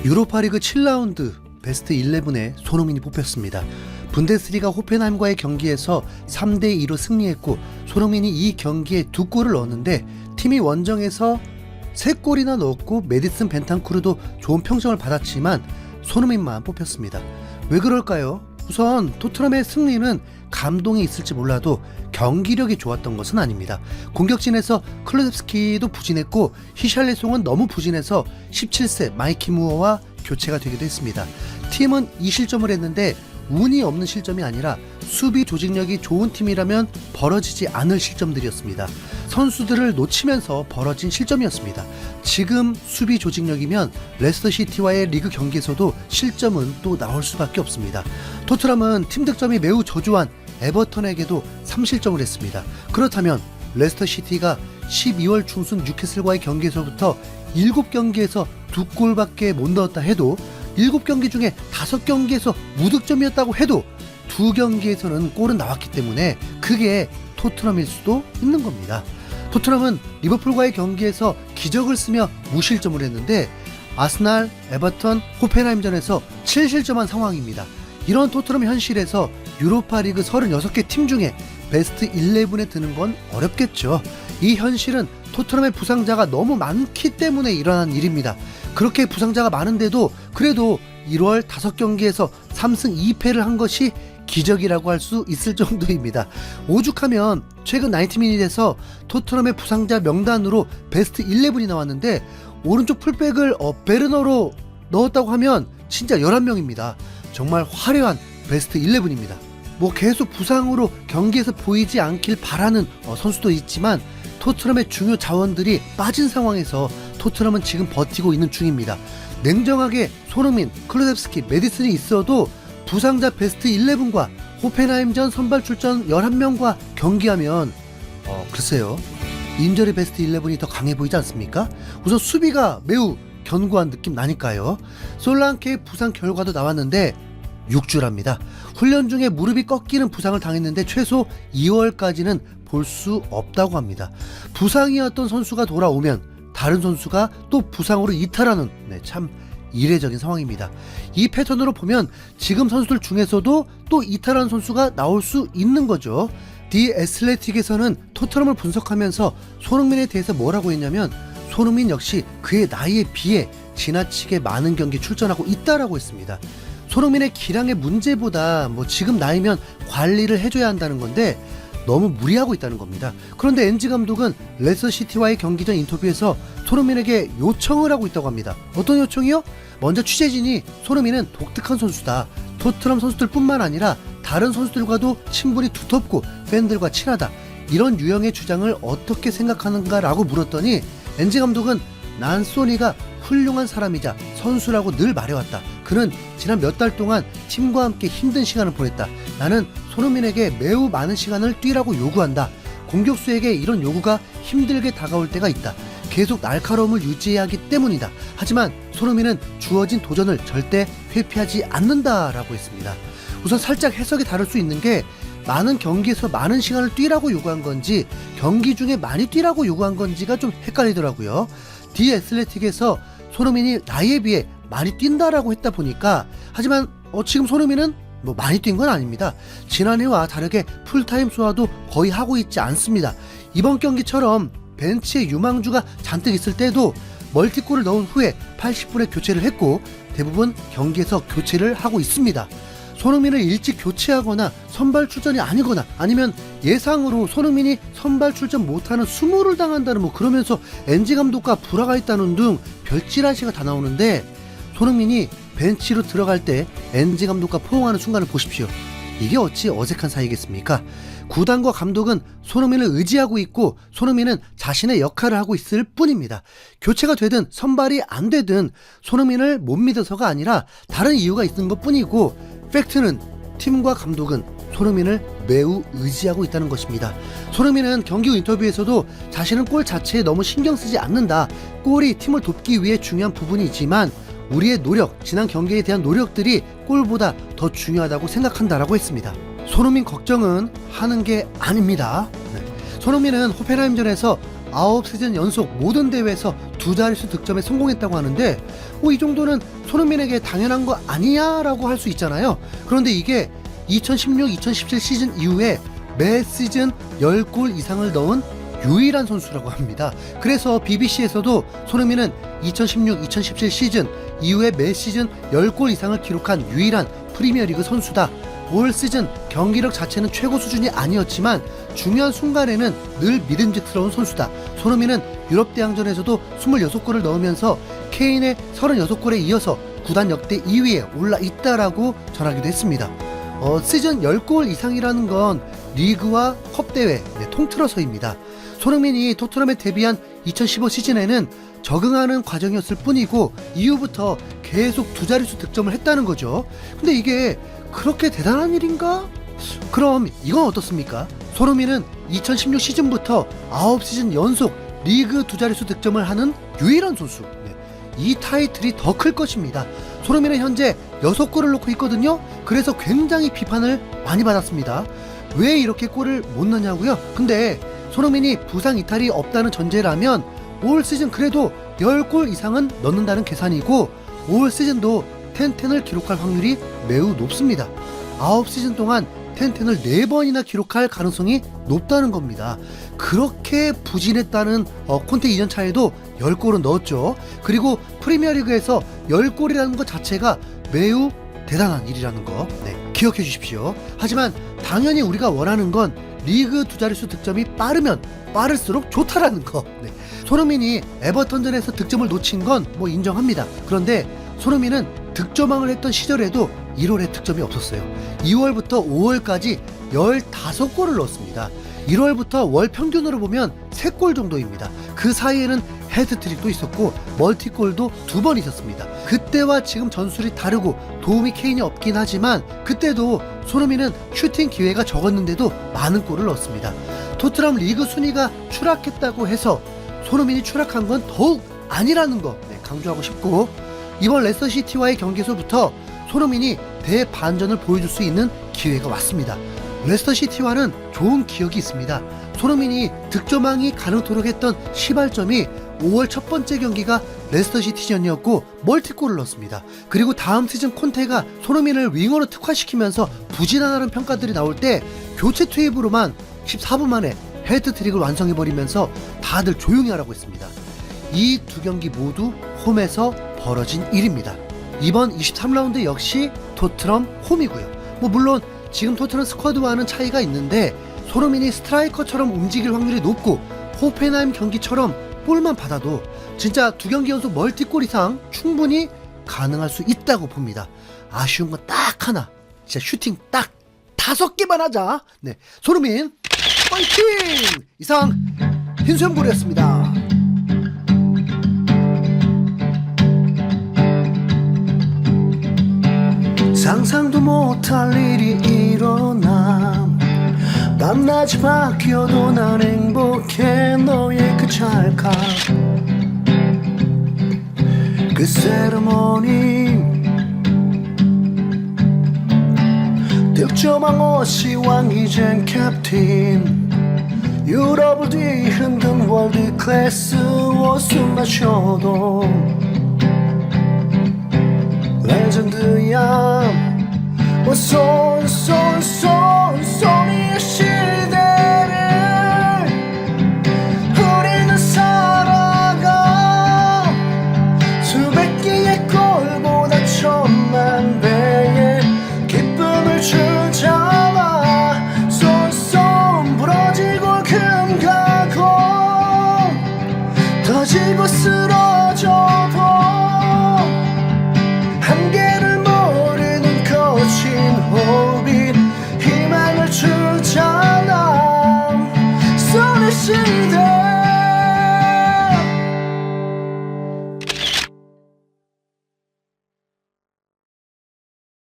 유로파리그 7라운드 베스트 11에 손흥민이 뽑혔습니다. 분데스리가 호펜하임과의 경기에서 3대2로 승리했고 손흥민이 이 경기에 2골을 넣었는데 팀이 원정에서 3골이나 넣었고 메디슨 벤탄쿠르도 좋은 평점을 받았지만 손흥민만 뽑혔습니다. 왜 그럴까요? 우선 토트넘의 승리는 감동이 있을지 몰라도 경기력이 좋았던 것은 아닙니다. 공격진에서 클루셉스키도 부진했고 히샬리송은 너무 부진해서 17세 마이키 무어와 교체가 되기도 했습니다. 팀은 2실점을 했는데 운이 없는 실점이 아니라 수비 조직력이 좋은 팀이라면 벌어지지 않을 실점들이었습니다. 선수들을 놓치면서 벌어진 실점이었습니다. 지금 수비 조직력이면 레스터시티와의 리그 경기에서도 실점은 또 나올 수밖에 없습니다. 토트넘은 팀 득점이 매우 저조한 에버턴에게도 3실점을 했습니다. 그렇다면 레스터시티가 12월 중순 뉴캐슬과의 경기에서부터 7경기에서 2골밖에 못 넣었다 해도 7경기 중에 5경기에서 무득점이었다고 해도 2경기에서는 골은 나왔기 때문에 그게 토트넘일 수도 있는 겁니다. 토트넘은 리버풀과의 경기에서 기적을 쓰며 무실점을 했는데 아스날, 에버턴, 호펜하임전에서 7실점한 상황입니다. 이런 토트넘 현실에서 유로파리그 36개 팀 중에 베스트 11에 드는 건 어렵겠죠. 이 현실은 토트넘의 부상자가 너무 많기 때문에 일어난 일입니다. 그렇게 부상자가 많은데도 그래도 1월 5경기에서 3승 2패를 한 것이 기적이라고 할 수 있을 정도입니다. 오죽하면 최근 90미닛에서 토트넘의 부상자 명단으로 베스트 11이 나왔는데 오른쪽 풀백을 베르너로 넣었다고 하면 진짜 11명입니다. 정말 화려한 베스트 11입니다. 계속 부상으로 경기에서 보이지 않길 바라는 선수도 있지만 토트넘의 중요 자원들이 빠진 상황에서 토트넘은 지금 버티고 있는 중입니다. 냉정하게 손흥민, 클루셉스키, 메디슨이 있어도 부상자 베스트 11과 호펜하임전 선발 출전 11명과 경기하면 글쎄요, 인저리 베스트 11이 더 강해 보이지 않습니까? 우선 수비가 매우 견고한 느낌 나니까요. 솔랑케의 부상 결과도 나왔는데 6주랍니다. 훈련 중에 무릎이 꺾이는 부상을 당했는데 최소 2월까지는 볼 수 없다고 합니다. 부상이었던 선수가 돌아오면 다른 선수가 또 부상으로 이탈하는 참 이례적인 상황입니다. 이 패턴으로 보면 지금 선수들 중에서도 또 이탈한 선수가 나올 수 있는 거죠. 디 애슬레틱에서는 토트넘을 분석하면서 손흥민에 대해서 뭐라고 했냐면 손흥민 역시 그의 나이에 비해 지나치게 많은 경기 출전하고 있다라고 했습니다. 손흥민의 기량의 문제보다 지금 나이면 관리를 해줘야 한다는 건데 너무 무리하고 있다는 겁니다. 그런데 엔지 감독은 레스터시티와의 경기 전 인터뷰에서 손흥민에게 요청을 하고 있다고 합니다. 어떤 요청이요? 먼저 취재진이 손흥민은 독특한 선수다. 토트넘 선수들 뿐만 아니라 다른 선수들과도 친분이 두텁고 팬들과 친하다. 이런 유형의 주장을 어떻게 생각하는가 라고 물었더니 엔지 감독은 난 소니가 훌륭한 사람이자 선수라고 늘 말해왔다. 그는 지난 몇 달 동안 팀과 함께 힘든 시간을 보냈다. 나는 손흥민에게 매우 많은 시간을 뛰라고 요구한다. 공격수에게 이런 요구가 힘들게 다가올 때가 있다. 계속 날카로움을 유지해야 하기 때문이다. 하지만 손흥민은 주어진 도전을 절대 회피하지 않는다라고 했습니다. 우선 살짝 해석이 다를 수 있는 게 많은 경기에서 많은 시간을 뛰라고 요구한 건지 경기 중에 많이 뛰라고 요구한 건지가 좀 헷갈리더라고요. 디 애슬레틱에서 손흥민이 나이에 비해 많이 뛴다라고 했다 보니까 하지만 지금 손흥민은 많이 뛴 건 아닙니다. 지난해와 다르게 풀타임 소화도 거의 하고 있지 않습니다. 이번 경기처럼 벤치에 유망주가 잔뜩 있을 때도 멀티골을 넣은 후에 80분에 교체를 했고 대부분 경기에서 교체를 하고 있습니다. 손흥민을 일찍 교체하거나 선발 출전이 아니거나 아니면 예상으로 손흥민이 선발 출전 못하는 수모를 당한다는 그러면서 엔지 감독과 불화가 있다는 등 별지라시가 다 나오는데 손흥민이 벤치로 들어갈 때 엔지 감독과 포옹하는 순간을 보십시오. 이게 어찌 어색한 사이겠습니까? 구단과 감독은 손흥민을 의지하고 있고 손흥민은 자신의 역할을 하고 있을 뿐입니다. 교체가 되든 선발이 안 되든 손흥민을 못 믿어서가 아니라 다른 이유가 있는 것 뿐이고 팩트는 팀과 감독은 손흥민을 매우 의지하고 있다는 것입니다. 손흥민은 경기 후 인터뷰에서도 자신은 골 자체에 너무 신경 쓰지 않는다. 골이 팀을 돕기 위해 중요한 부분이지만 우리의 노력, 지난 경기에 대한 노력들이 골보다 더 중요하다고 생각한다라고 했습니다. 손흥민 걱정은 하는 게 아닙니다. 손흥민은 호펜하임전에서 9시즌 연속 모든 대회에서 두 자릿수 득점에 성공했다고 하는데 이 정도는 손흥민에게 당연한 거 아니야 라고 할 수 있잖아요. 그런데 이게 2016-2017 시즌 이후에 매 시즌 10골 이상을 넣은 유일한 선수라고 합니다. 그래서 BBC에서도 손흥민은 2016-2017 시즌 이후에 매 시즌 10골 이상을 기록한 유일한 프리미어리그 선수다. 올 시즌 경기력 자체는 최고 수준이 아니었지만 중요한 순간에는 늘 믿음직스러운 선수다. 손흥민은 유럽 대항전에서도 26골을 넣으면서 케인의 36골에 이어서 구단 역대 2위에 올라 있다라고 전하기도 했습니다. 시즌 10골 이상이라는 건 리그와 컵대회 통틀어서입니다. 손흥민이 토트넘에 데뷔한 2015 시즌에는 적응하는 과정이었을 뿐이고 이후부터 계속 두 자릿수 득점을 했다는 거죠. 근데 이게 그렇게 대단한 일인가? 그럼 이건 어떻습니까? 손흥민은 2016 시즌부터 9시즌 연속 리그 두 자릿수 득점을 하는 유일한 선수. 이 타이틀이 더 클 것입니다. 손흥민은 현재 6골을 넣고 있거든요. 그래서 굉장히 비판을 많이 받았습니다. 왜 이렇게 골을 못 넣냐고요? 근데 손흥민이 부상 이탈이 없다는 전제라면 올 시즌 그래도 10골 이상은 넣는다는 계산이고 올 시즌도 10-10을 기록할 확률이 매우 높습니다. 9시즌 동안 10-10을 4번이나 기록할 가능성이 높다는 겁니다. 그렇게 부진했다는 콘테 이전 차에도 10골은 넣었죠. 그리고 프리미어리그에서 10골이라는 것 자체가 매우 대단한 일이라는 거 기억해 주십시오. 하지만 당연히 우리가 원하는 건 리그 두 자릿수 득점이 빠르면 빠를수록 좋다라는 거. 손흥민이 에버턴전에서 득점을 놓친 건 인정합니다. 그런데 손흥민은 득점왕을 했던 시절에도 1월에 득점이 없었어요. 2월부터 5월까지 15골을 넣었습니다. 1월부터 월 평균으로 보면 3골 정도입니다. 그 사이에는 헤드트릭도 있었고 멀티골도 2번 있었습니다. 그때와 지금 전술이 다르고 도움이 케인이 없긴 하지만 그때도 손흥민은 슈팅 기회가 적었는데도 많은 골을 넣었습니다. 토트넘 리그 순위가 추락했다고 해서 손흥민이 추락한 건 더욱 아니라는 거 강조하고 싶고 이번 레스터시티와의 경기에서부터 손흥민이 대반전을 보여줄 수 있는 기회가 왔습니다. 레스터시티와는 좋은 기억이 있습니다. 손흥민이 득점왕이 가능토록 했던 시발점이 5월 첫 번째 경기가 레스터시티전이었고 멀티골을 넣었습니다. 그리고 다음 시즌 콘테가 손흥민을 윙어로 특화시키면서 부진하다는 평가들이 나올 때 교체 투입으로만 14분 만에 헤드트릭을 완성해버리면서 다들 조용히 하라고 했습니다. 이 두 경기 모두 홈에서 벌어진 일입니다. 이번 23라운드 역시 토트넘 홈이고요. 물론 지금 토트넘 스쿼드와는 차이가 있는데 손흥민이 스트라이커처럼 움직일 확률이 높고 호펜하임 경기처럼 볼만 받아도 진짜 두 경기 연속 멀티골 이상 충분히 가능할 수 있다고 봅니다. 아쉬운 건 딱 하나, 진짜 슈팅 딱 5개만 하자. 손흥민 파이팅! 이상 흰수염골이었습니다. 상상도 못할 일이 일어나 밤낮이 바뀌어도 난 행복해. 너의 그 찰칵 그 세레모니 득점왕 어시왕 이젠 캡틴 유럽을 뒤흔든 월드 클래스 웃음 마셔도 레전드야. 소니의 시대를 우리는 살아가 수백 개의 골보다 천만 배의 기쁨을 주잖아. 쏜 부러지고 금가고 터지고 쓰러져도 한계를 모르는 거친 호흡이 희망을 주잖아. 손의 시대